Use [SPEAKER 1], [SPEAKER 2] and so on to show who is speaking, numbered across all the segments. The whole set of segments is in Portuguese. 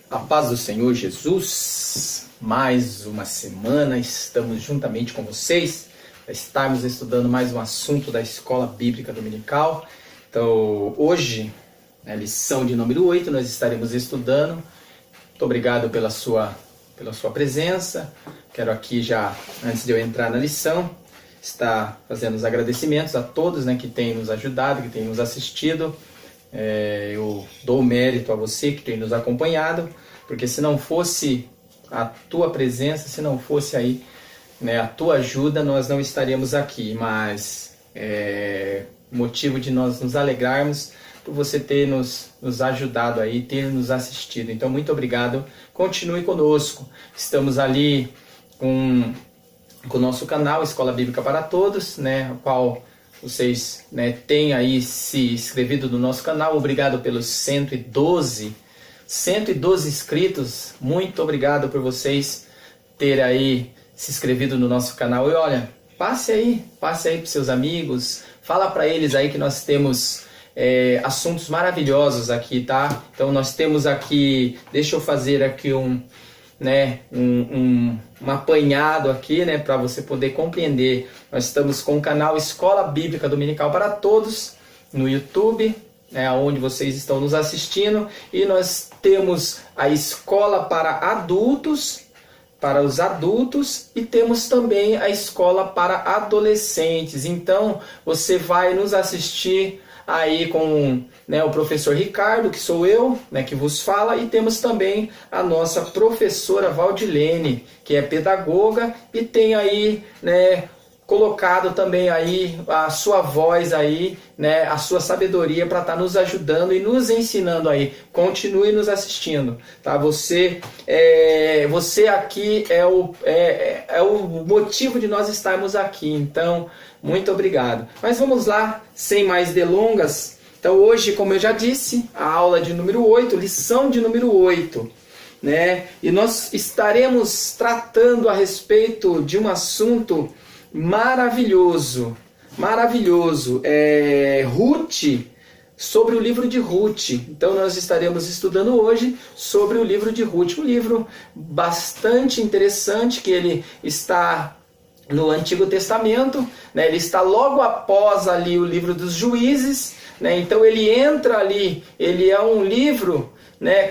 [SPEAKER 1] A paz do Senhor Jesus, mais uma semana estamos juntamente com vocês para estarmos estudando mais um assunto da Escola Bíblica Dominical. Então hoje, na lição de número 8, nós estaremos estudando. Muito obrigado pela sua presença. Quero aqui já, antes de eu entrar na lição, estar fazendo os agradecimentos a todos, que têm nos ajudado, que têm nos assistido. Eu dou mérito a você que tem nos acompanhado, porque se não fosse a tua presença, se não fosse aí, a tua ajuda, nós não estaríamos aqui. Mas motivo de nós nos alegrarmos por você ter nos ajudado aí, ter nos assistido. Então, muito obrigado. Continue conosco. Estamos ali com o nosso canal Escola Bíblica para Todos, o qual vocês têm aí se inscrevido no nosso canal. Obrigado pelos 112 inscritos. Muito obrigado por vocês terem aí se inscrevido no nosso canal. E olha, passe aí para seus amigos. Fala para eles aí que nós temos assuntos maravilhosos aqui, tá? Então nós temos aqui, deixa eu fazer aqui um apanhado aqui, para você poder compreender. Nós estamos com o canal Escola Bíblica Dominical para Todos no YouTube, onde vocês estão nos assistindo, e nós temos a escola para adultos, para os adultos, e temos também a escola para adolescentes. Então você vai nos assistir aí com o professor Ricardo, que sou eu, que vos fala, e temos também a nossa professora Valdilene, que é pedagoga, e tem aí, colocado também aí a sua voz aí, a sua sabedoria para estar nos ajudando e nos ensinando aí. Continue nos assistindo, tá? Você aqui é o motivo de nós estarmos aqui. Então, muito obrigado. Mas vamos lá, sem mais delongas. Então hoje, como eu já disse, a aula de número 8, lição de número 8. E nós estaremos tratando a respeito de um assunto maravilhoso. Ruth, sobre o livro de Ruth. Então nós estaremos estudando hoje sobre o livro de Ruth. Um livro bastante interessante, que ele está no Antigo Testamento, ele está logo após ali o livro dos Juízes, então ele entra ali, ele é um livro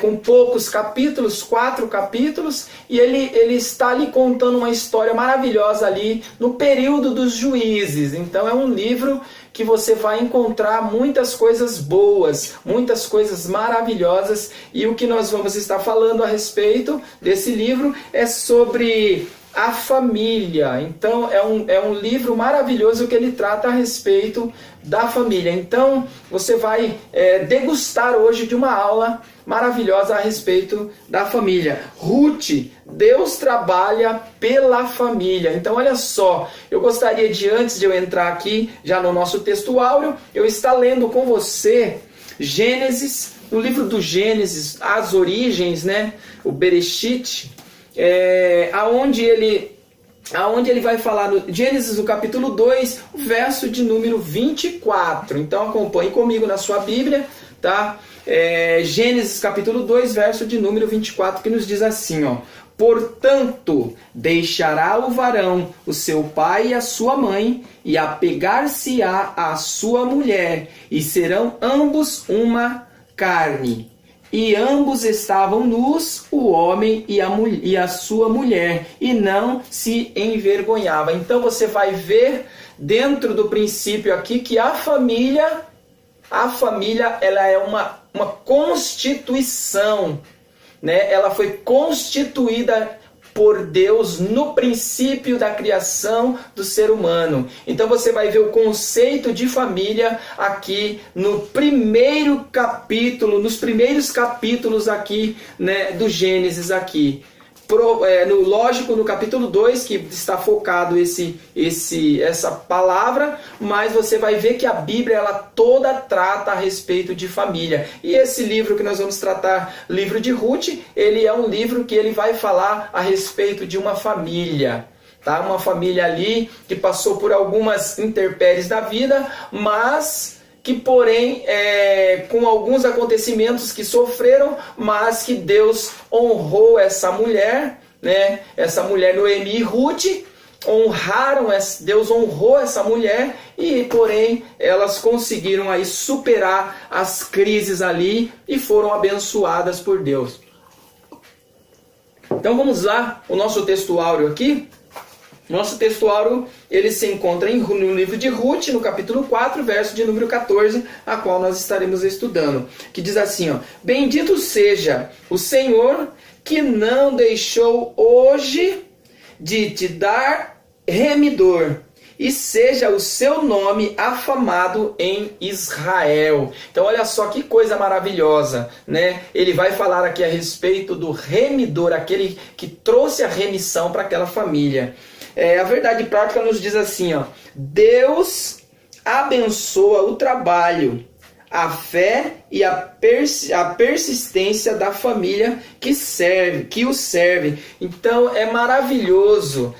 [SPEAKER 1] com poucos capítulos, 4 capítulos, e ele está ali contando uma história maravilhosa ali no período dos Juízes. Então é um livro que você vai encontrar muitas coisas boas, muitas coisas maravilhosas, e o que nós vamos estar falando a respeito desse livro é sobre a família. Então é um livro maravilhoso que ele trata a respeito da família. Então você vai degustar hoje de uma aula maravilhosa a respeito da família. Ruth, Deus trabalha pela família. Então olha só, eu gostaria de, antes de eu entrar aqui já no nosso texto áureo, eu estar lendo com você Gênesis, no livro do Gênesis, as origens, o Bereshit, aonde ele vai falar no Gênesis, no capítulo 2, o verso de número 24. Então acompanhe comigo na sua Bíblia, tá? Gênesis capítulo 2, verso de número 24, que nos diz assim, ó: portanto, deixará o varão o seu pai e a sua mãe, e apegar-se-á à sua mulher, e serão ambos uma carne. E ambos estavam nus, o homem e a sua mulher, e não se envergonhava. Então você vai ver dentro do princípio aqui que a família ela é uma constituição, Ela foi constituída por Deus no princípio da criação do ser humano. Então você vai ver o conceito de família aqui no primeiro capítulo, nos primeiros capítulos aqui, do Gênesis aqui. Lógico, no capítulo 2, que está focado essa palavra, mas você vai ver que a Bíblia ela toda trata a respeito de família. E esse livro que nós vamos tratar, livro de Ruth, ele é um livro que ele vai falar a respeito de uma família. Tá? Uma família ali que passou por algumas intempéries da vida, mas que porém, com alguns acontecimentos que sofreram, mas que Deus honrou essa mulher, né? Essa mulher Noemi e Ruth, Deus honrou essa mulher e, porém, elas conseguiram aí superar as crises ali e foram abençoadas por Deus. Então vamos lá, o nosso textuário aqui. Nosso textuário, ele se encontra no livro de Ruth, no capítulo 4, verso de número 14, a qual nós estaremos estudando, que diz assim, ó: Bendito seja o Senhor, que não deixou hoje de te dar remidor, e seja o seu nome afamado em Israel. Então olha só que coisa maravilhosa, né? Ele vai falar aqui a respeito do remidor, aquele que trouxe a remissão para aquela família. A verdade prática nos diz assim, ó: Deus abençoa o trabalho, a fé e a persistência da família que o serve. Então é maravilhoso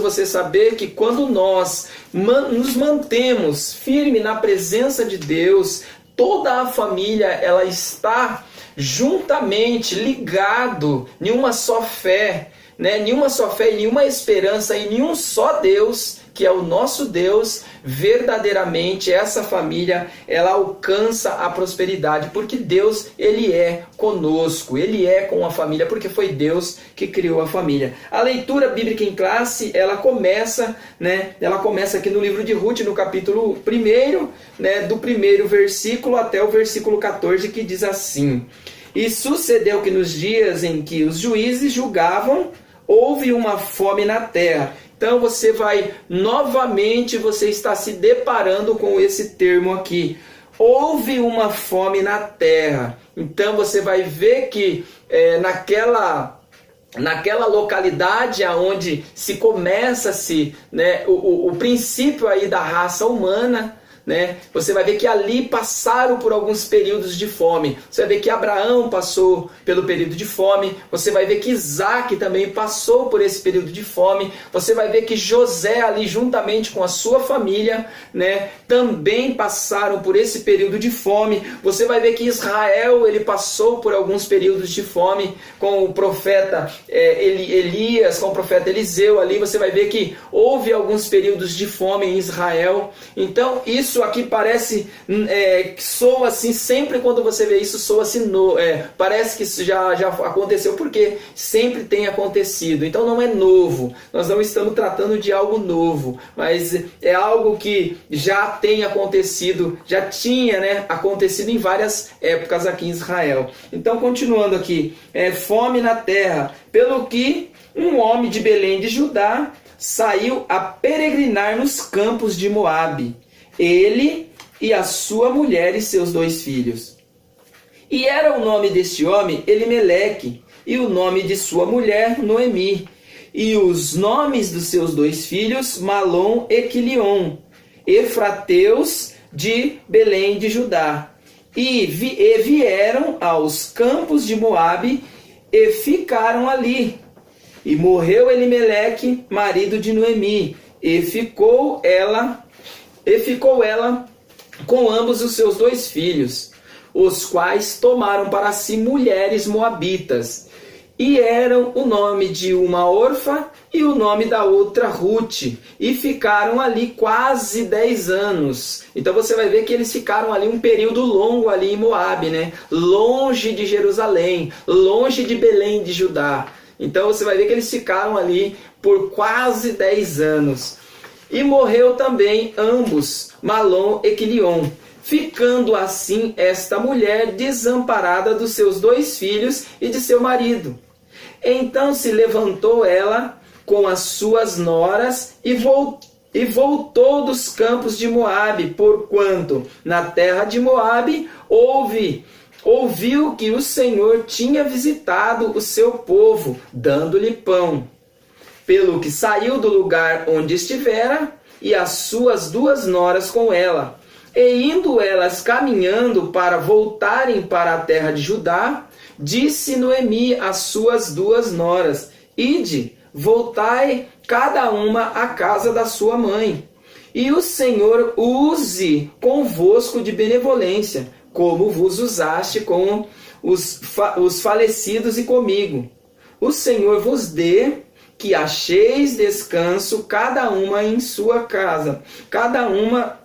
[SPEAKER 1] você saber que quando nós nos mantemos firme na presença de Deus, toda a família ela está juntamente ligado em uma só fé, né? Nenhuma só fé, nenhuma esperança em nenhum só Deus, que é o nosso Deus. Verdadeiramente essa família ela alcança a prosperidade, porque Deus ele é conosco, ele é com a família, porque foi Deus que criou a família. A leitura bíblica em classe ela começa, né? Ela começa aqui no livro de Ruth, no capítulo 1, né? Do primeiro versículo até o versículo 14, que diz assim: E sucedeu que nos dias em que os juízes julgavam, houve uma fome na terra. Então você está se deparando com esse termo aqui. Houve uma fome na terra. Então você vai ver que naquela localidade aonde se começa né, o princípio aí da raça humana, né? Você vai ver que ali passaram por alguns períodos de fome. Você vai ver que Abraão passou pelo período de fome. Você vai ver que Isaac também passou por esse período de fome. Você vai ver que José ali juntamente com a sua família, né, também passaram por esse período de fome. Você vai ver que Israel ele passou por alguns períodos de fome com o profeta Elias, com o profeta Eliseu ali. Você vai ver que houve alguns períodos de fome em Israel. Então isso aqui parece, soa assim, sempre quando você vê isso, soa assim, parece que isso já aconteceu, porque sempre tem acontecido. Então não é novo, nós não estamos tratando de algo novo, mas é algo que já tem acontecido, já tinha, né, acontecido em várias épocas aqui em Israel. Então continuando aqui, fome na terra, pelo que um homem de Belém de Judá saiu a peregrinar nos campos de Moabe, ele e a sua mulher e seus 2 filhos. E era o nome deste homem Elimeleque, e o nome de sua mulher Noemi, e os nomes dos seus 2 filhos Malom e Quilion, efrateus de Belém de Judá. E vieram aos campos de Moabe e ficaram ali. E morreu Elimeleque, marido de Noemi, e ficou ela com ambos os seus 2 filhos, os quais tomaram para si mulheres moabitas, e eram o nome de uma Orfa e o nome da outra Ruth, e ficaram ali quase 10 anos. Então você vai ver que eles ficaram ali um período longo ali em Moabe, né? Longe de Jerusalém, longe de Belém de Judá. Então você vai ver que eles ficaram ali por quase 10 anos. E morreu também ambos, Malom e Quilion, ficando assim esta mulher desamparada dos seus 2 filhos e de seu marido. Então se levantou ela com as suas noras e voltou dos campos de Moabe, porquanto na terra de Moabe ouviu que o Senhor tinha visitado o seu povo, dando-lhe pão. Pelo que saiu do lugar onde estivera, e as suas 2 noras com ela. E indo elas caminhando para voltarem para a terra de Judá, disse Noemi às suas 2 noras: Ide, voltai cada uma à casa da sua mãe. E o Senhor use convosco de benevolência, como vos usaste com os falecidos e comigo. O Senhor vos dê que acheis descanso, cada uma em sua casa, cada uma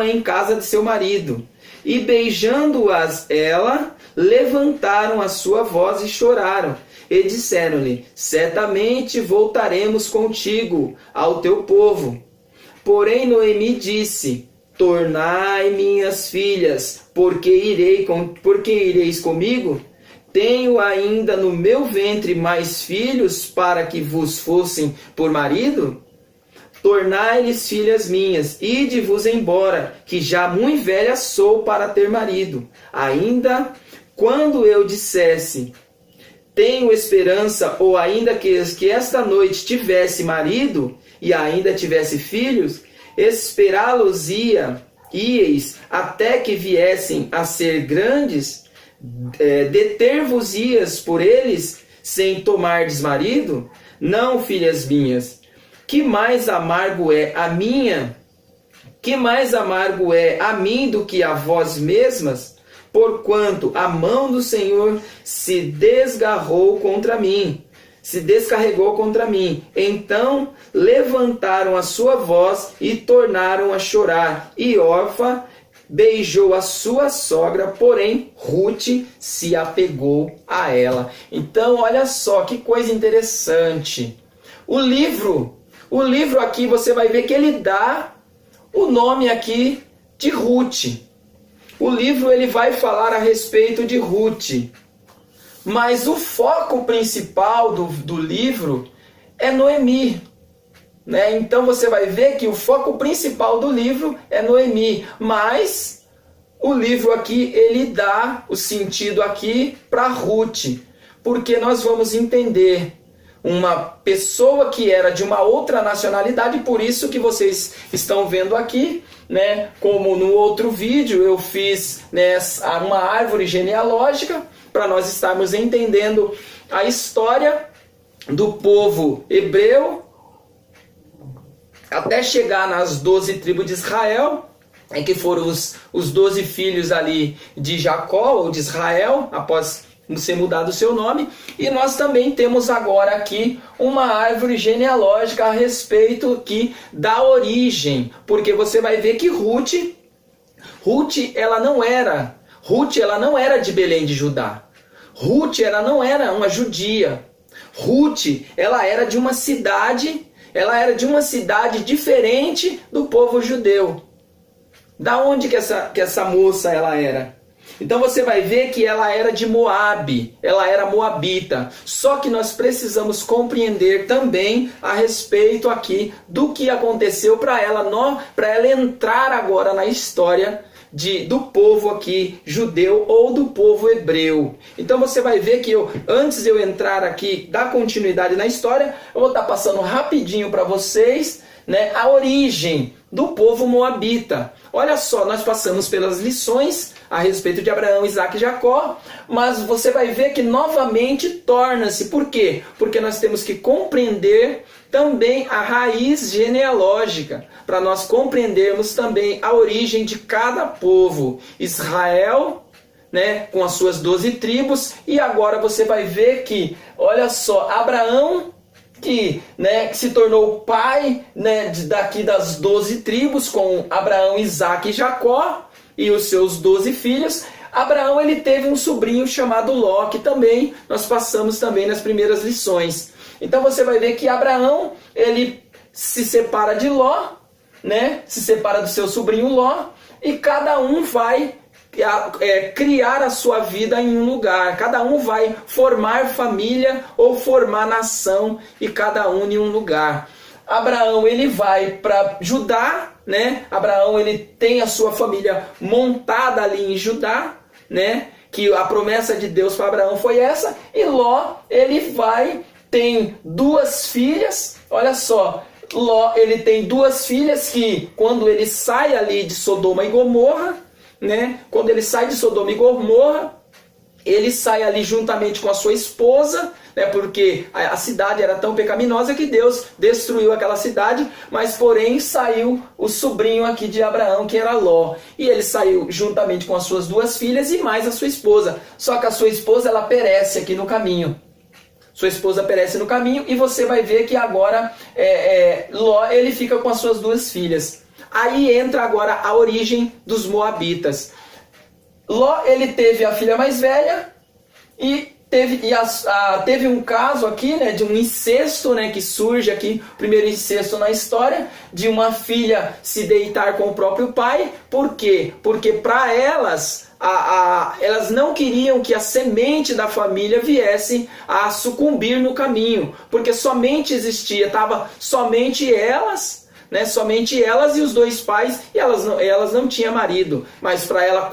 [SPEAKER 1] em casa de seu marido. E beijando-as ela, levantaram a sua voz e choraram. E disseram-lhe: certamente voltaremos contigo ao teu povo. Porém Noemi disse: tornai minhas filhas, porque ireis comigo? Tenho ainda no meu ventre mais filhos para que vos fossem por marido? Tornai-lhes filhas minhas, ide-vos embora, que já muito velha sou para ter marido. Ainda quando eu dissesse: tenho esperança, ou ainda que esta noite tivesse marido, e ainda tivesse filhos, esperá-los-íeis até que viessem a ser grandes, deter-vos-ias por eles, sem tomardes marido? Não, filhas minhas, que mais amargo é a mim do que a vós mesmas? Porquanto a mão do Senhor se descarregou contra mim. Então levantaram a sua voz e tornaram a chorar. E Orfa beijou a sua sogra, porém Ruth se apegou a ela. Então olha só que coisa interessante. O livro aqui você vai ver que ele dá o nome aqui de Ruth. O livro ele vai falar a respeito de Ruth, mas o foco principal do livro é Noemi, né? Então você vai ver que o foco principal do livro é Noemi, mas o livro aqui ele dá o sentido aqui para Ruth, porque nós vamos entender uma pessoa que era de uma outra nacionalidade, por isso que vocês estão vendo aqui, né? Como no outro vídeo eu fiz, né, uma árvore genealógica para nós estarmos entendendo a história do povo hebreu até chegar nas 12 tribos de Israel, que foram os 12 filhos ali de Jacó ou de Israel, após ser mudado o seu nome. E nós também temos agora aqui uma árvore genealógica a respeito aqui da origem, porque você vai ver que Ruth ela não era de Belém de Judá. Ruth ela não era uma judia. Ruth ela era de uma cidade diferente do povo judeu. Da onde que essa moça ela era? Então você vai ver que ela era de Moabe, ela era moabita. Só que nós precisamos compreender também a respeito aqui do que aconteceu para ela entrar agora na história do povo aqui judeu ou do povo hebreu. Então você vai ver que antes de eu entrar aqui, dar continuidade na história, eu vou estar passando rapidinho para vocês, né, a origem do povo moabita. Olha só, nós passamos pelas lições a respeito de Abraão, Isaac e Jacó, mas você vai ver que novamente torna-se. Por quê? Porque nós temos que compreender também a raiz genealógica, para nós compreendermos também a origem de cada povo. Israel, né, com as suas 12 tribos, e agora você vai ver que, olha só, Abraão, que se tornou pai, né, daqui das 12 tribos, com Abraão, Isaac e Jacó, e os seus 12 filhos. Abraão ele teve um sobrinho chamado Ló, que também nós passamos também nas primeiras lições. Então você vai ver que Abraão ele se separa de Ló, né, se separa do seu sobrinho Ló, e cada um vai criar a sua vida em um lugar. Cada um vai formar família ou formar nação, e cada um em um lugar. Abraão ele vai para Judá, né? Abraão ele tem a sua família montada ali em Judá, né? Que a promessa de Deus para Abraão foi essa. E Ló ele tem 2 filhas. Olha só, Ló ele tem 2 filhas que quando ele sai ali de Sodoma e Gomorra, né? Quando ele sai de Sodoma e Gomorra, ele sai ali juntamente com a sua esposa, né, porque a cidade era tão pecaminosa que Deus destruiu aquela cidade, mas porém saiu o sobrinho aqui de Abraão, que era Ló, e ele saiu juntamente com as suas 2 filhas e mais a sua esposa, só que a sua esposa ela perece aqui no caminho. Sua esposa perece no caminho e você vai ver que agora Ló ele fica com as suas 2 filhas. Aí entra agora a origem dos Moabitas. Ló ele teve a filha mais velha e teve um caso aqui, né, de um incesto, né, que surge aqui, o primeiro incesto na história, de uma filha se deitar com o próprio pai. Por quê? Porque para elas, elas não queriam que a semente da família viesse a sucumbir no caminho, porque somente estava somente elas, né, somente elas e os 2 pais, e elas não tinham marido, mas para ela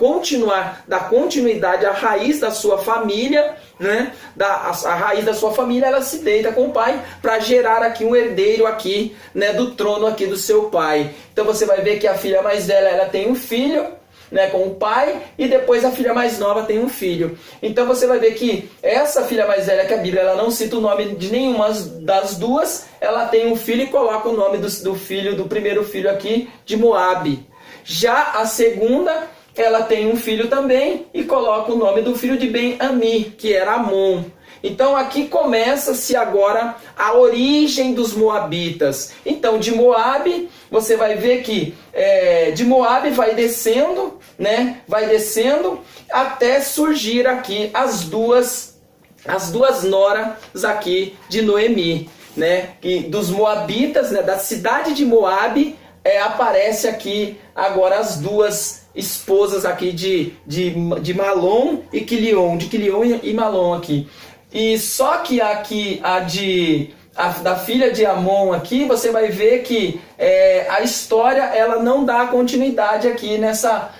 [SPEAKER 1] dar continuidade à raiz da sua família, né, a raiz da sua família, ela se deita com o pai para gerar aqui um herdeiro aqui, né, do trono aqui do seu pai. Então você vai ver que a filha mais velha ela tem um filho, né, com o pai, e depois a filha mais nova tem um filho. Então você vai ver que essa filha mais velha, que a Bíblia ela não cita o nome de nenhuma das 2, ela tem um filho e coloca o nome do primeiro filho aqui de Moabe. Já a segunda, ela tem um filho também e coloca o nome do filho de Ben-Ami, que era Amon. Então aqui começa-se agora a origem dos Moabitas. Então de Moabe, você vai ver que de Moabe vai descendo, né? Vai descendo até surgir aqui as duas noras aqui de Noemi, né? E dos Moabitas, né? Da cidade de Moabe, aparece aqui agora as 2 esposas aqui de Malom e Quilion, de Quilion e Malom aqui. E só que aqui da filha de Amon aqui, você vai ver que a história ela não dá continuidade aqui nessa,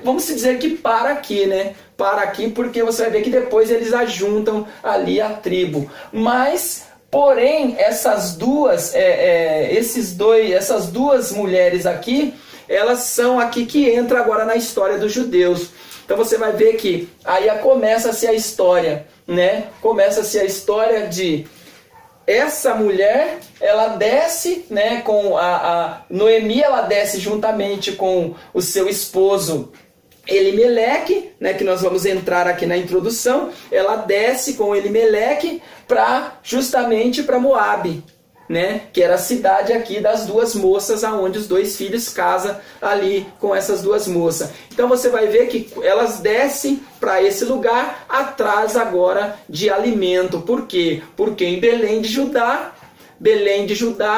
[SPEAKER 1] vamos dizer que para aqui, né? Para aqui, porque você vai ver que depois eles ajuntam ali a tribo. Mas, porém, essas 2 mulheres aqui, elas são aqui que entra agora na história dos judeus. Então você vai ver que aí começa-se a história, né? Começa-se a história de essa mulher, ela desce, né, com a Noemi, ela desce juntamente com o seu esposo Elimeleque, né, que nós vamos entrar aqui na introdução. Ela desce com Elimeleque justamente para Moabe, né, que era a cidade aqui das 2 moças, aonde os 2 filhos casam ali com essas 2 moças. Então você vai ver que elas descem para esse lugar atrás agora de alimento. Por quê? Porque em Belém de Judá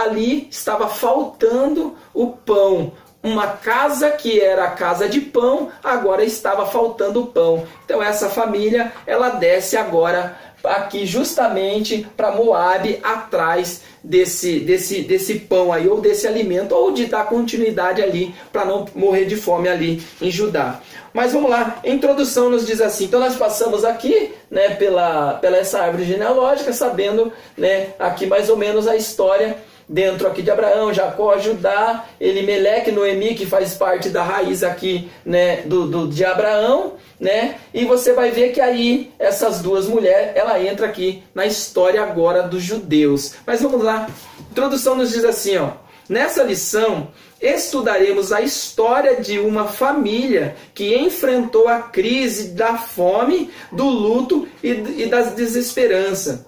[SPEAKER 1] ali estava faltando o pão. Uma casa que era a casa de pão, agora estava faltando o pão. Então essa família, ela desce agora aqui justamente para Moabe, atrás desse pão aí, ou desse alimento, ou de dar continuidade ali, para não morrer de fome ali em Judá. Mas vamos lá, a introdução nos diz assim. Então nós passamos aqui, né, pela essa árvore genealógica, sabendo, né, aqui mais ou menos a história dentro aqui de Abraão, Jacó, Judá, Elimeleque, Noemi, que faz parte da raiz aqui, né, de Abraão, né? E você vai ver que aí essas 2 mulheres, ela entra aqui na história agora dos judeus. Mas vamos lá, a introdução nos diz assim, ó: nessa lição estudaremos a história de uma família que enfrentou a crise da fome, do luto e da desesperança.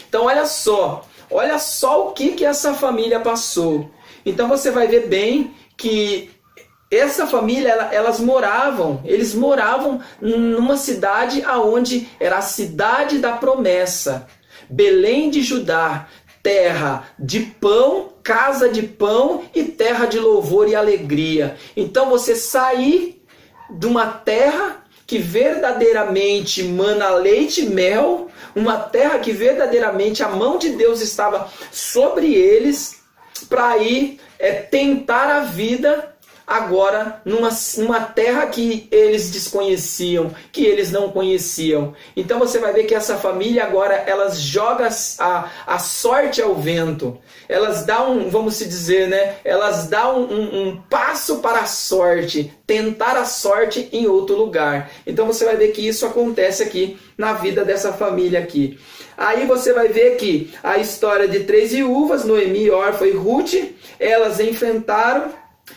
[SPEAKER 1] Então olha só o que essa família passou. Então você vai ver bem que essa família, eles moravam numa cidade aonde era a cidade da promessa, Belém de Judá, terra de pão, casa de pão e terra de louvor e alegria. Então você sair de uma terra que verdadeiramente mana leite e mel, uma terra que verdadeiramente a mão de Deus estava sobre eles, para ir tentar a vida agora numa terra que eles desconheciam, que eles não conheciam. Então você vai ver que essa família agora, elas jogam a sorte ao vento. Elas dão vamos se dizer, né? Elas dão um passo para a sorte, tentar a sorte em outro lugar. Então você vai ver que isso acontece aqui na vida dessa família aqui. Aí você vai ver que a história de 3 viúvas, Noemi, Orfa e Ruth, elas enfrentaram,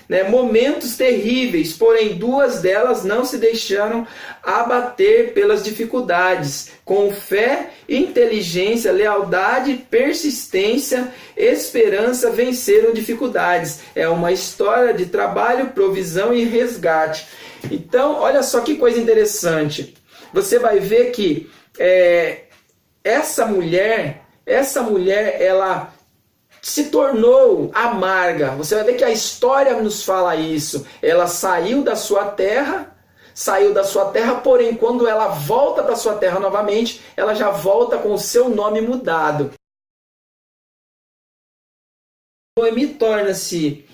[SPEAKER 1] né, momentos terríveis, porém 2 delas não se deixaram abater pelas dificuldades. Com fé, inteligência, lealdade, persistência, esperança venceram dificuldades. É uma história de trabalho, provisão e resgate. Então, olha só que coisa interessante. Você vai ver que essa mulher, ela se tornou amarga. Você vai ver que a história nos fala isso. Ela saiu da sua terra, porém quando ela volta para sua terra novamente, ela já volta com o seu nome mudado. Noemi torna-se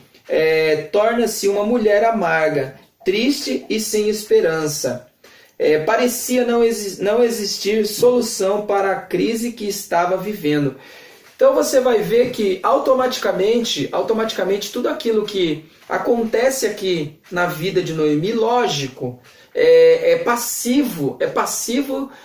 [SPEAKER 1] uma mulher amarga, triste e sem esperança. Parecia não existir solução para a crise que estava vivendo. Então você vai ver que automaticamente tudo aquilo que acontece aqui na vida de Noemi, lógico, é passivo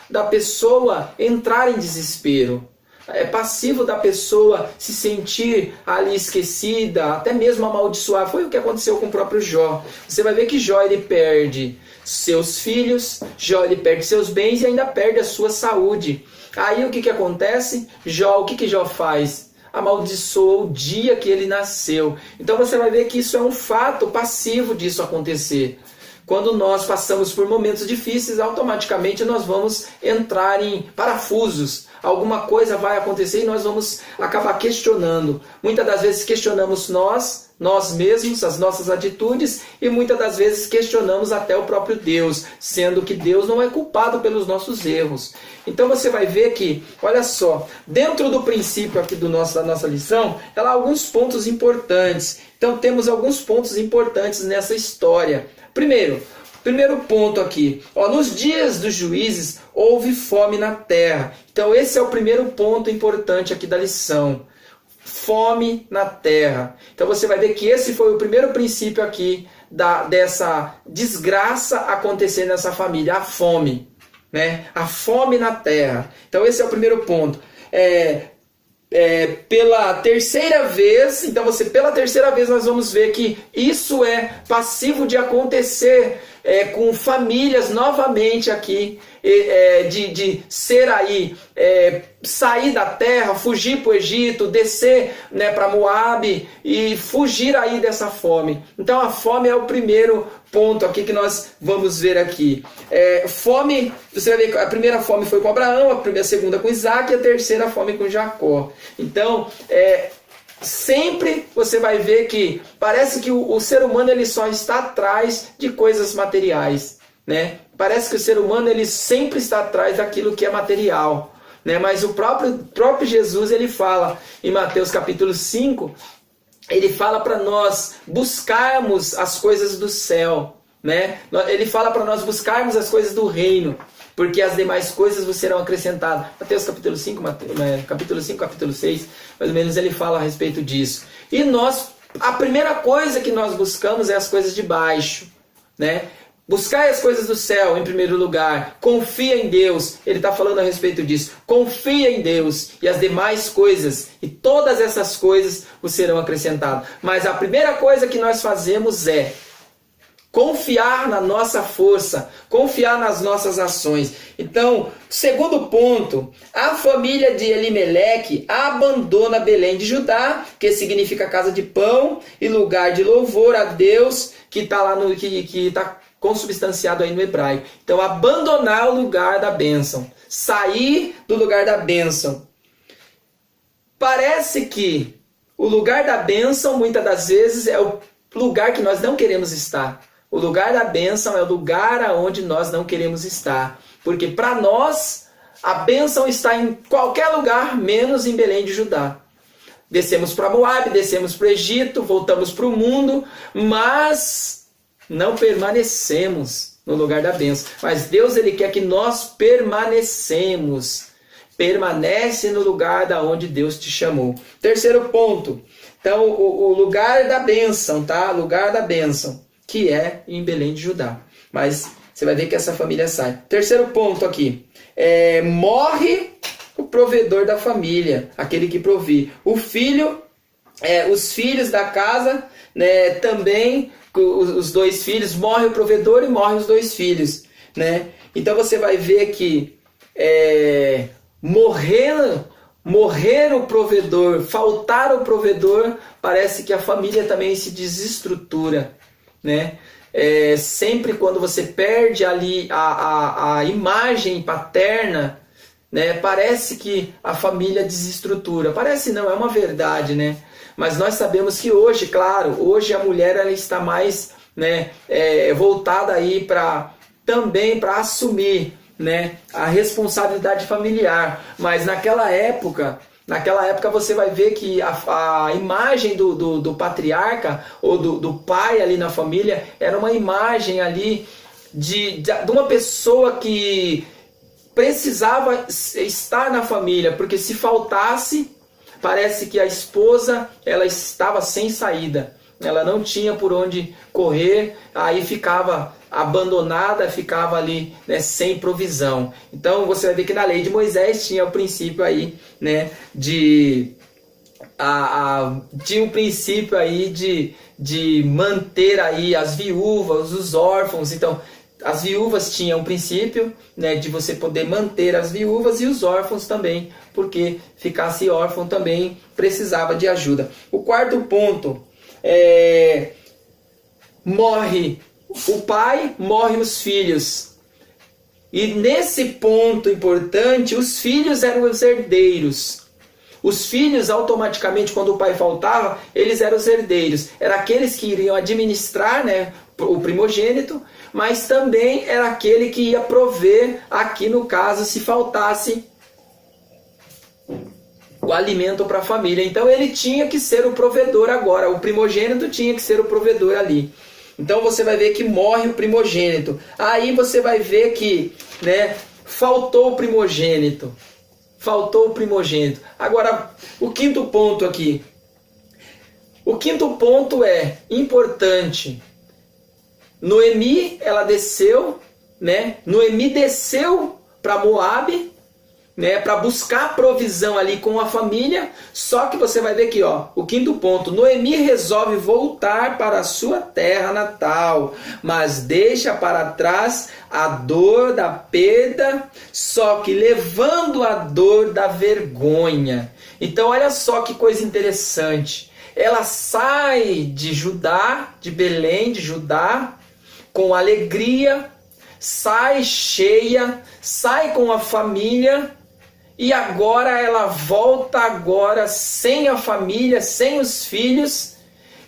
[SPEAKER 1] da pessoa entrar em desespero. É passivo da pessoa se sentir ali esquecida, até mesmo amaldiçoar. Foi o que aconteceu com o próprio Jó. Você vai ver que Jó ele perde seus filhos, Jó ele perde seus bens e ainda perde a sua saúde. Aí o que acontece? O que Jó faz? Amaldiçoou o dia que ele nasceu. Então você vai ver que isso é um fato passivo disso acontecer. Quando nós passamos por momentos difíceis, automaticamente nós vamos entrar em parafusos. Alguma coisa vai acontecer e nós vamos acabar questionando. Muitas das vezes questionamos nós mesmos, as nossas atitudes, e muitas das vezes questionamos até o próprio Deus, sendo que Deus não é culpado pelos nossos erros. Então você vai ver que, olha só, dentro do princípio aqui da nossa lição, ela há alguns pontos importantes. Então temos alguns pontos importantes nessa história. Primeiro ponto aqui, nos dias dos juízes houve fome na terra. Então esse é o primeiro ponto importante aqui da lição. Fome na terra. Então você vai ver que esse foi o primeiro princípio aqui dessa desgraça acontecer nessa família, a fome, né? A fome na terra. Então esse é o primeiro ponto. Pela terceira vez, pela terceira vez nós vamos ver que isso é passivo de acontecer com famílias novamente aqui, de ser aí, sair da terra, fugir para o Egito, descer, né, para Moabe e fugir aí dessa fome. Então a fome é o primeiro ponto aqui que nós vamos ver aqui. Fome, você vai ver que a primeira fome foi com Abraão, a segunda com Isaac e a terceira fome com Jacó. Então, sempre você vai ver que parece que o ser humano ele só está atrás de coisas materiais, né? Parece que o ser humano ele sempre está atrás daquilo que é material, né? Mas o próprio Jesus ele fala em Mateus capítulo 5, ele fala para nós buscarmos as coisas do céu, né? Ele fala para nós buscarmos as coisas do reino, porque as demais coisas vos serão acrescentadas. Mateus capítulo 5, capítulo 6, mais ou menos ele fala a respeito disso. E a primeira coisa que nós buscamos é as coisas de baixo, né? Buscar as coisas do céu em primeiro lugar. Confia em Deus. Ele está falando a respeito disso. Confia em Deus e as demais coisas. E todas essas coisas vos serão acrescentadas. Mas a primeira coisa que nós fazemos é confiar na nossa força, confiar nas nossas ações. Então, segundo ponto, a família de Elimeleque abandona Belém de Judá, que significa casa de pão e lugar de louvor a Deus, que está lá que está consubstanciado aí no hebraico. Então, abandonar o lugar da bênção, sair do lugar da bênção. Parece que o lugar da bênção, muitas das vezes, é o lugar que nós não queremos estar. O lugar da bênção é o lugar aonde nós não queremos estar. Porque para nós, a bênção está em qualquer lugar, menos em Belém de Judá. Descemos para Moabe, descemos para o Egito, voltamos para o mundo, mas não permanecemos no lugar da bênção. Mas Deus, ele quer que nós permanecemos. Permanece no lugar da onde Deus te chamou. Terceiro ponto. Então, o lugar da bênção, tá? Lugar da bênção, que é em Belém de Judá. Mas você vai ver que essa família sai. Terceiro ponto aqui. Morre o provedor da família, aquele que provê. O filho, os filhos da casa, né, também, os dois filhos, morre o provedor e morre os dois filhos, né? Então você vai ver que morrer o provedor, faltar o provedor, parece que a família também se desestrutura, né? Sempre quando você perde ali a imagem paterna, né, parece que a família desestrutura. Parece não, é uma verdade, né? Mas nós sabemos que hoje, claro, hoje a mulher ela está mais, né, voltada aí também para assumir, né, a responsabilidade familiar. Mas naquela época você vai ver que a imagem do patriarca ou do pai ali na família era uma imagem ali de uma pessoa que precisava estar na família, porque se faltasse, parece que a esposa ela estava sem saída, ela não tinha por onde correr, aí ficava abandonada, ficava ali, né, sem provisão. Então você vai ver que na lei de Moisés tinha o princípio aí, né, tinha o princípio aí de manter aí as viúvas, os órfãos. Então as viúvas tinham um princípio, né, de você poder manter as viúvas, e os órfãos também, porque ficasse órfão também precisava de ajuda. O quarto ponto morre o pai, morre os filhos. E nesse ponto importante, os filhos eram os herdeiros. Os filhos, automaticamente, quando o pai faltava, eles eram os herdeiros. Eram aqueles que iriam administrar, né, o primogênito, mas também era aquele que ia prover, aqui no caso, se faltasse o alimento para a família. Então ele tinha que ser o provedor agora. O primogênito tinha que ser o provedor ali. Então você vai ver que morre o primogênito. Aí você vai ver que, né, faltou o primogênito. Faltou o primogênito. Agora, o quinto ponto aqui. O quinto ponto é importante. Noemi, ela desceu, né? Noemi desceu para Moabe, né, para buscar provisão ali com a família. Só que você vai ver aqui, ó, o quinto ponto. Noemi resolve voltar para a sua terra natal, mas deixa para trás a dor da perda, só que levando a dor da vergonha. Então olha só que coisa interessante. Ela sai de Judá, de Belém, de Judá, com alegria, sai cheia, sai com a família. E agora ela volta agora sem a família, sem os filhos,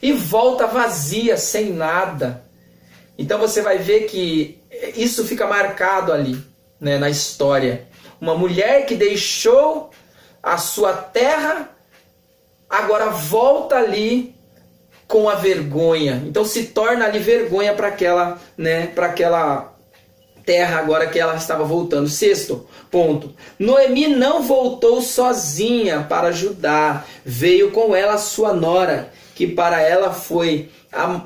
[SPEAKER 1] e volta vazia, sem nada. Então você vai ver que isso fica marcado ali, né, na história. Uma mulher que deixou a sua terra, agora volta ali com a vergonha. Então se torna ali vergonha para aquela, né, para aquela terra agora que ela estava voltando. Sexto ponto. Noemi não voltou sozinha para Judá. Veio com ela sua nora, que para ela foi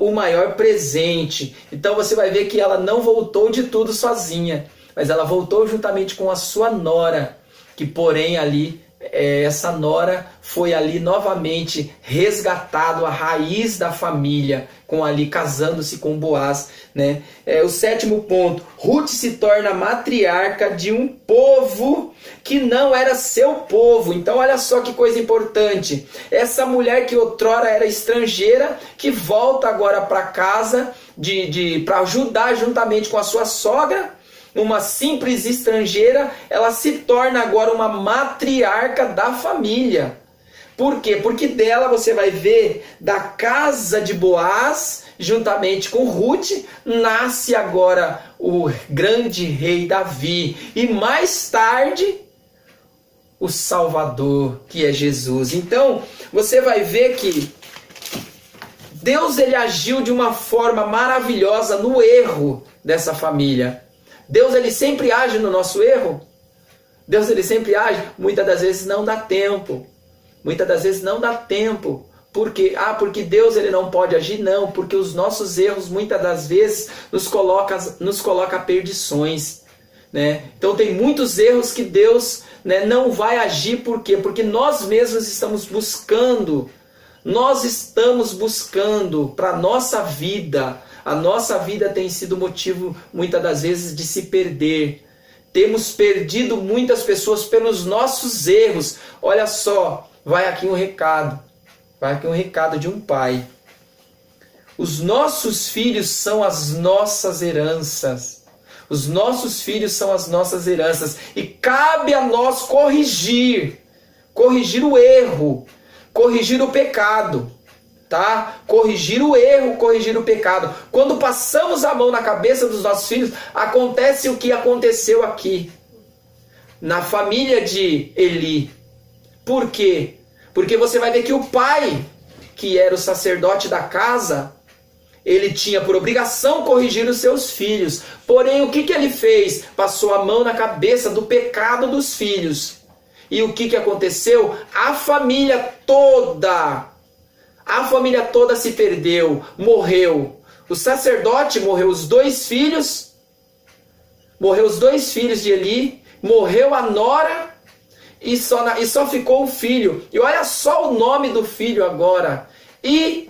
[SPEAKER 1] o maior presente. Então você vai ver que ela não voltou de tudo sozinha, mas ela voltou juntamente com a sua nora, que porém ali, essa nora foi ali novamente resgatado a raiz da família, com ali casando-se com Boaz, né? O sétimo ponto. Ruth se torna matriarca de um povo que não era seu povo. Então olha só que coisa importante. Essa mulher que outrora era estrangeira, que volta agora para casa para ajudar juntamente com a sua sogra, uma simples estrangeira, ela se torna agora uma matriarca da família. Por quê? Porque dela você vai ver, da casa de Boaz, juntamente com Ruth, nasce agora o grande rei Davi. E mais tarde, o Salvador, que é Jesus. Então, você vai ver que Deus ele agiu de uma forma maravilhosa no erro dessa família. Deus ele sempre age no nosso erro. Deus ele sempre age. Muitas das vezes não dá tempo. Muitas das vezes não dá tempo. Por quê? Porque Deus ele não pode agir? Não, porque os nossos erros muitas das vezes nos coloca a perdições. Né? Então tem muitos erros que Deus, né, não vai agir. Por quê? Porque nós mesmos estamos buscando. Nós estamos buscando para a nossa vida. A nossa vida tem sido motivo, muitas das vezes, de se perder. Temos perdido muitas pessoas pelos nossos erros. Olha só, vai aqui um recado. Vai aqui um recado de um pai. Os nossos filhos são as nossas heranças. Os nossos filhos são as nossas heranças. E cabe a nós corrigir o erro. Corrigir o pecado, tá? Corrigir o erro, corrigir o pecado. Quando passamos a mão na cabeça dos nossos filhos, acontece o que aconteceu aqui, na família de Eli. Por quê? Porque você vai ver que o pai, que era o sacerdote da casa, ele tinha por obrigação corrigir os seus filhos. Porém, o que ele fez? Passou a mão na cabeça do pecado dos filhos. E o que aconteceu? A família toda se perdeu, morreu. O sacerdote morreu, os dois filhos de Eli, morreu a nora e só ficou o filho. E olha só o nome do filho agora, Icabode.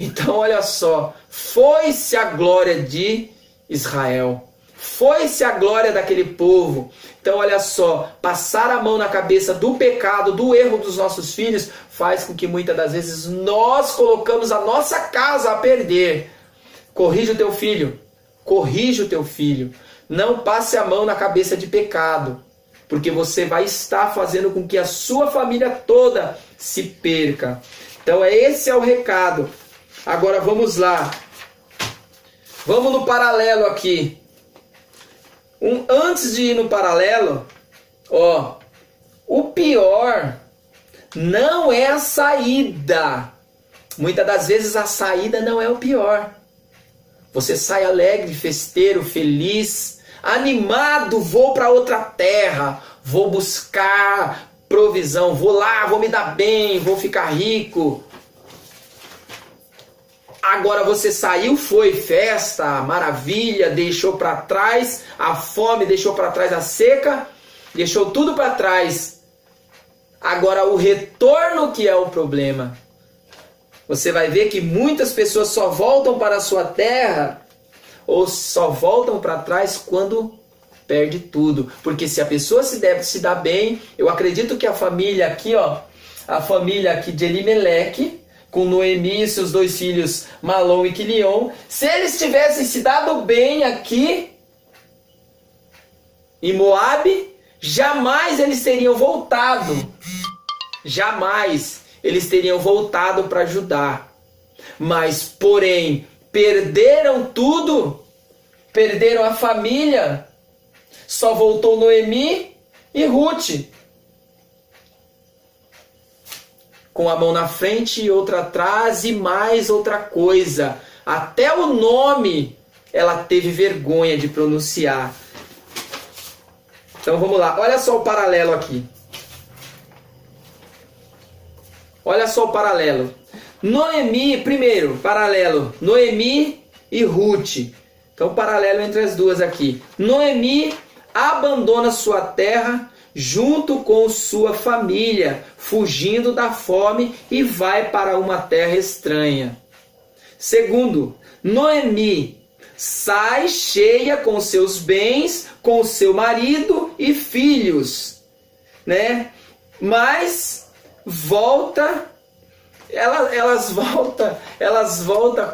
[SPEAKER 1] Então olha só, foi-se a glória de Israel. Foi-se a glória daquele povo. Então olha só, passar a mão na cabeça do pecado, do erro dos nossos filhos, faz com que muitas das vezes nós colocamos a nossa casa a perder. Corrija o teu filho. Corrija o teu filho. Não passe a mão na cabeça de pecado, porque você vai estar fazendo com que a sua família toda se perca. Então esse é o recado. Agora vamos lá. Vamos no paralelo aqui. Antes de ir no paralelo, o pior não é a saída. Muitas das vezes a saída não é o pior. Você sai alegre, festeiro, feliz, animado, vou para outra terra, vou buscar provisão, vou lá, vou me dar bem, vou ficar rico. Agora você saiu, foi festa, maravilha, deixou para trás a fome, deixou para trás a seca, deixou tudo para trás. Agora o retorno que é o problema. Você vai ver que muitas pessoas só voltam para a sua terra ou só voltam para trás quando perde tudo. Porque se a pessoa se dá bem, eu acredito que a família aqui, a família aqui de Elimeleque, com Noemi e seus dois filhos Malom e Quilion, se eles tivessem se dado bem aqui em Moabe, jamais eles teriam voltado. Jamais eles teriam voltado para Judá. Mas, porém, perderam tudo, perderam a família, só voltou Noemi e Ruth. Com a mão na frente e outra atrás e mais outra coisa. Até o nome ela teve vergonha de pronunciar. Então vamos lá, olha só o paralelo aqui. Olha só o paralelo. Noemi, primeiro, paralelo, Noemi e Ruth. Então paralelo entre as duas aqui. Noemi abandona sua terra junto com sua família, fugindo da fome e vai para uma terra estranha. Segundo, Noemi sai cheia com seus bens, com seu marido e filhos, né? Mas volta, elas voltam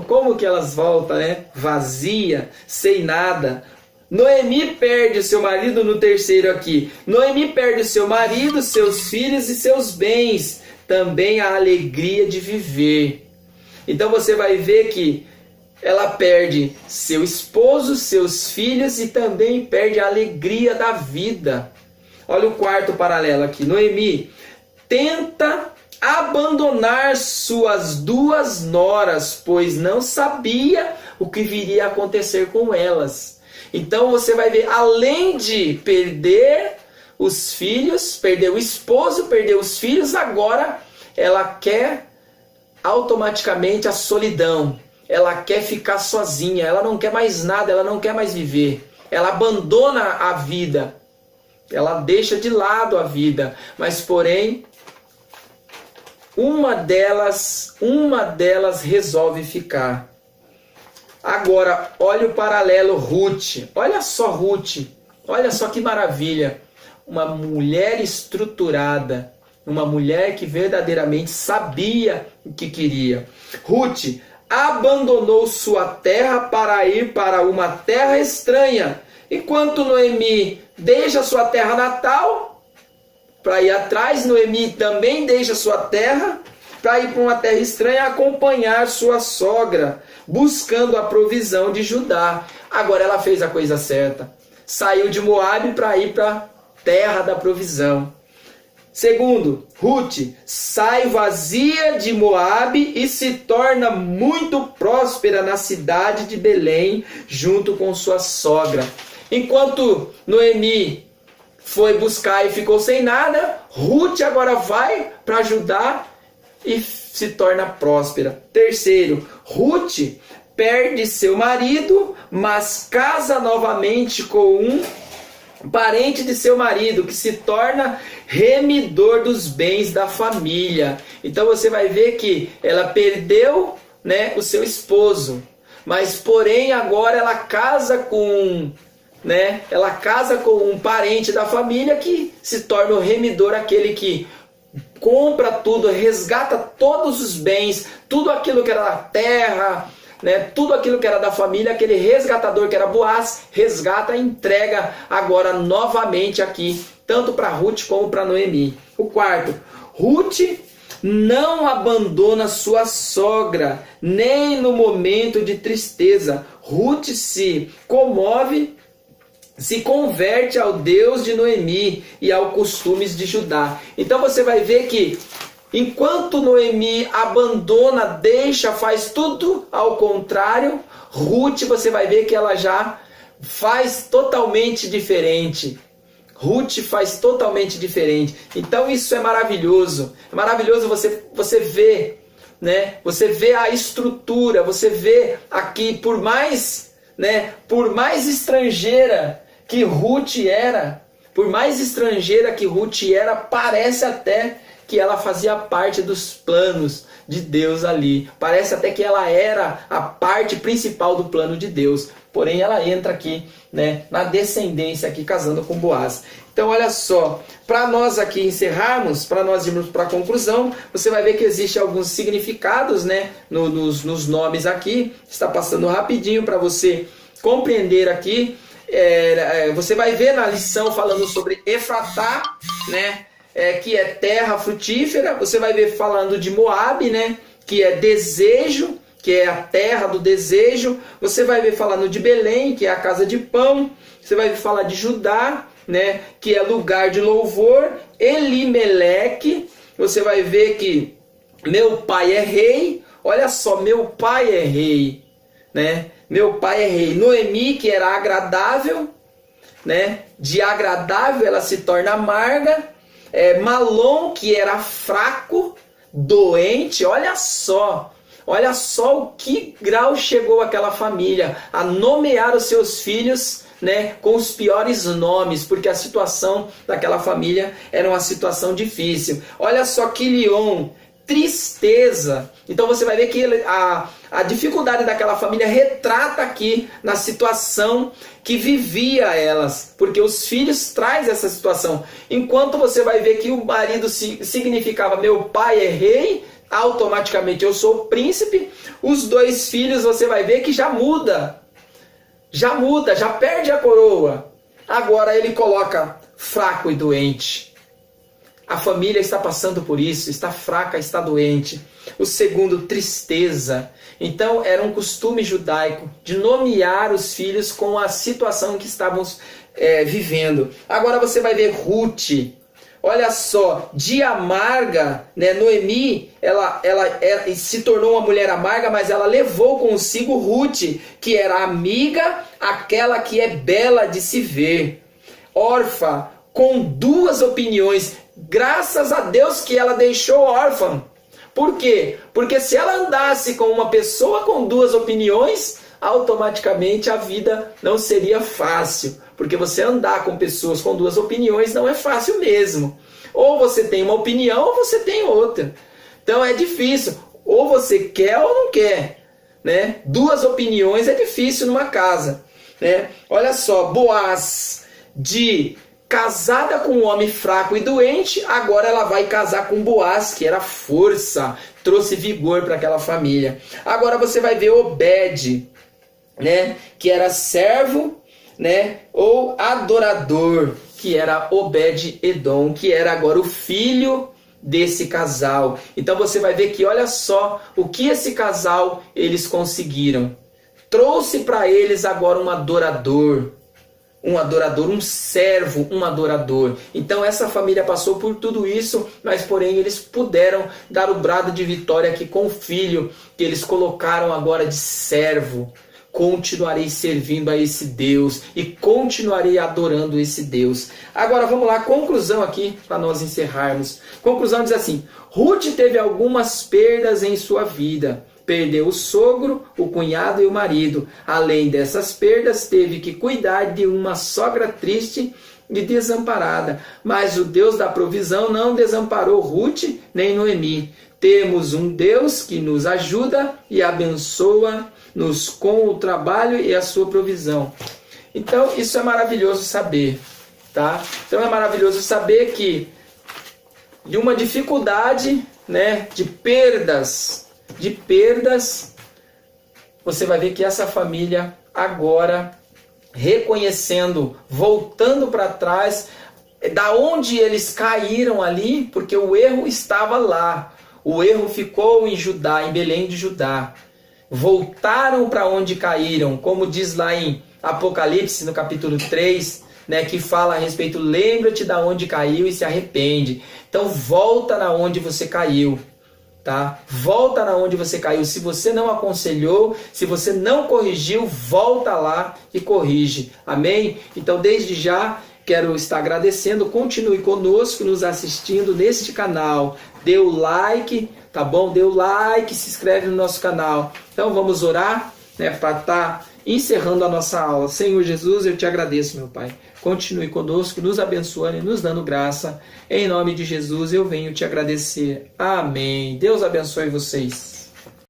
[SPEAKER 1] como que elas voltam, né? Vazia, sem nada. Noemi perde o seu marido no terceiro aqui. Noemi perde o seu marido, seus filhos e seus bens. Também a alegria de viver. Então você vai ver que ela perde seu esposo, seus filhos e também perde a alegria da vida. Olha o quarto paralelo aqui. Noemi tenta abandonar suas 2 noras, pois não sabia o que viria a acontecer com elas. Então você vai ver, além de perder os filhos, perder o esposo, perder os filhos, agora ela quer automaticamente a solidão. Ela quer ficar sozinha, ela não quer mais nada, ela não quer mais viver. Ela abandona a vida, ela deixa de lado a vida, mas porém uma delas resolve ficar. Agora, olha o paralelo Ruth. Olha só Ruth. Olha só que maravilha. Uma mulher estruturada. Uma mulher que verdadeiramente sabia o que queria. Ruth abandonou sua terra para ir para uma terra estranha. Enquanto Noemi deixa sua terra natal para ir atrás, Noemi também deixa sua terra para ir para uma terra estranha acompanhar sua sogra, buscando a provisão de Judá. Agora ela fez a coisa certa. Saiu de Moabe para ir para a terra da provisão. Segundo, Ruth sai vazia de Moabe e se torna muito próspera na cidade de Belém, junto com sua sogra. Enquanto Noemi foi buscar e ficou sem nada, Ruth agora vai para ajudar e se torna próspera. Terceiro, Ruth perde seu marido, mas casa novamente com um parente de seu marido, que se torna remidor dos bens da família. Então você vai ver que ela perdeu, né, o seu esposo, mas porém agora ela casa com um parente da família que se torna o remidor, aquele que compra tudo, resgata todos os bens, tudo aquilo que era da terra, né, tudo aquilo que era da família, aquele resgatador que era Boaz, resgata e entrega agora novamente aqui, tanto para Ruth como para Noemi. O quarto, Ruth não abandona sua sogra, nem no momento de tristeza. Ruth se comove, se converte ao Deus de Noemi e aos costumes de Judá. Então você vai ver que enquanto Noemi abandona, deixa, faz tudo ao contrário, Ruth você vai ver que ela já faz totalmente diferente. Ruth faz totalmente diferente. Então isso é maravilhoso. É maravilhoso você ver, né? Você vê a estrutura, você vê aqui, por mais estrangeira que Ruth era, parece até que ela fazia parte dos planos de Deus ali. Parece até que ela era a parte principal do plano de Deus. Porém, ela entra aqui, né, na descendência, aqui casando com Boaz. Então, olha só, para nós aqui encerrarmos, para nós irmos para a conclusão, você vai ver que existe alguns significados, né, nos nomes aqui. Está passando rapidinho para você compreender aqui. Você vai ver na lição falando sobre Efratá, né, que é terra frutífera. Você vai ver falando de Moabe, né, que é desejo, que é a terra do desejo. Você vai ver falando de Belém, que é a casa de pão. Você vai ver falar de Judá, né, que é lugar de louvor. Elimeleque, você vai ver que meu pai é rei. Olha só, meu pai é rei, né? Meu pai é rei. Noemi, que era agradável, né? De agradável ela se torna amarga. Malom, que era fraco, doente. Olha só o que grau chegou aquela família a nomear os seus filhos, né, com os piores nomes, porque a situação daquela família era uma situação difícil. Olha só Quilion, tristeza. Então você vai ver que a dificuldade daquela família retrata aqui na situação que vivia elas, porque os filhos trazem essa situação. Enquanto você vai ver que o marido significava meu pai é rei, automaticamente eu sou príncipe, os dois filhos você vai ver que já muda, já perde a coroa. Agora ele coloca fraco e doente. a família está passando por isso, está fraca, está doente. O segundo, tristeza. Então, era um costume judaico de nomear os filhos com a situação que estávamos vivendo. Agora você vai ver Ruth. Olha só, de amarga, né? Noemi, ela se tornou uma mulher amarga, mas ela levou consigo Ruth, que era amiga, aquela que é bela de se ver. Órfã, com 2 opiniões. Graças a Deus que ela deixou órfã. Por quê? Porque se ela andasse com uma pessoa com 2 opiniões, automaticamente a vida não seria fácil. Porque você andar com pessoas com 2 opiniões não é fácil mesmo. Ou você tem uma opinião ou você tem outra. Então é difícil. Ou você quer ou não quer, né? 2 opiniões é difícil numa casa, né? Olha só, Boaz, casada com um homem fraco e doente, agora ela vai casar com Boaz, que era força, trouxe vigor para aquela família. Agora você vai ver Obed, né? Que era servo, né? Ou adorador, que era Obed-Edom, que era agora o filho desse casal. Então você vai ver que olha só o que esse casal eles conseguiram. Trouxe para eles agora um adorador, um servo, um adorador. Então essa família passou por tudo isso, mas porém eles puderam dar o brado de vitória aqui com o filho que eles colocaram agora de servo. Continuarei servindo a esse Deus e continuarei adorando esse Deus. Agora vamos lá, conclusão aqui para nós encerrarmos. Conclusão diz assim: Ruth teve algumas perdas em sua vida. Perdeu o sogro, o cunhado e o marido. Além dessas perdas, teve que cuidar de uma sogra triste e desamparada. Mas o Deus da provisão não desamparou Ruth nem Noemi. Temos um Deus que nos ajuda e abençoa-nos com o trabalho e a sua provisão. Então, isso é maravilhoso saber, tá? Então, é maravilhoso saber que de uma dificuldade, né, de perdas, você vai ver que essa família agora reconhecendo, voltando para trás, da onde eles caíram ali, porque o erro estava lá. O erro ficou em Judá, em Belém de Judá. Voltaram para onde caíram, como diz lá em Apocalipse, no capítulo 3, né, que fala a respeito, lembra-te da onde caiu e se arrepende. Então volta na onde você caiu. Tá? Volta na onde você caiu. Se você não aconselhou, se você não corrigiu, volta lá e corrige. Amém? Então, desde já, quero estar agradecendo. Continue conosco, nos assistindo neste canal. Dê o like, tá bom? Dê o like, se inscreve no nosso canal. Então, vamos orar, né, para estar encerrando a nossa aula. Senhor Jesus, eu te agradeço, meu Pai. Continue conosco, nos abençoando e nos dando graça. Em nome de Jesus, eu venho te agradecer. Amém. Deus abençoe vocês.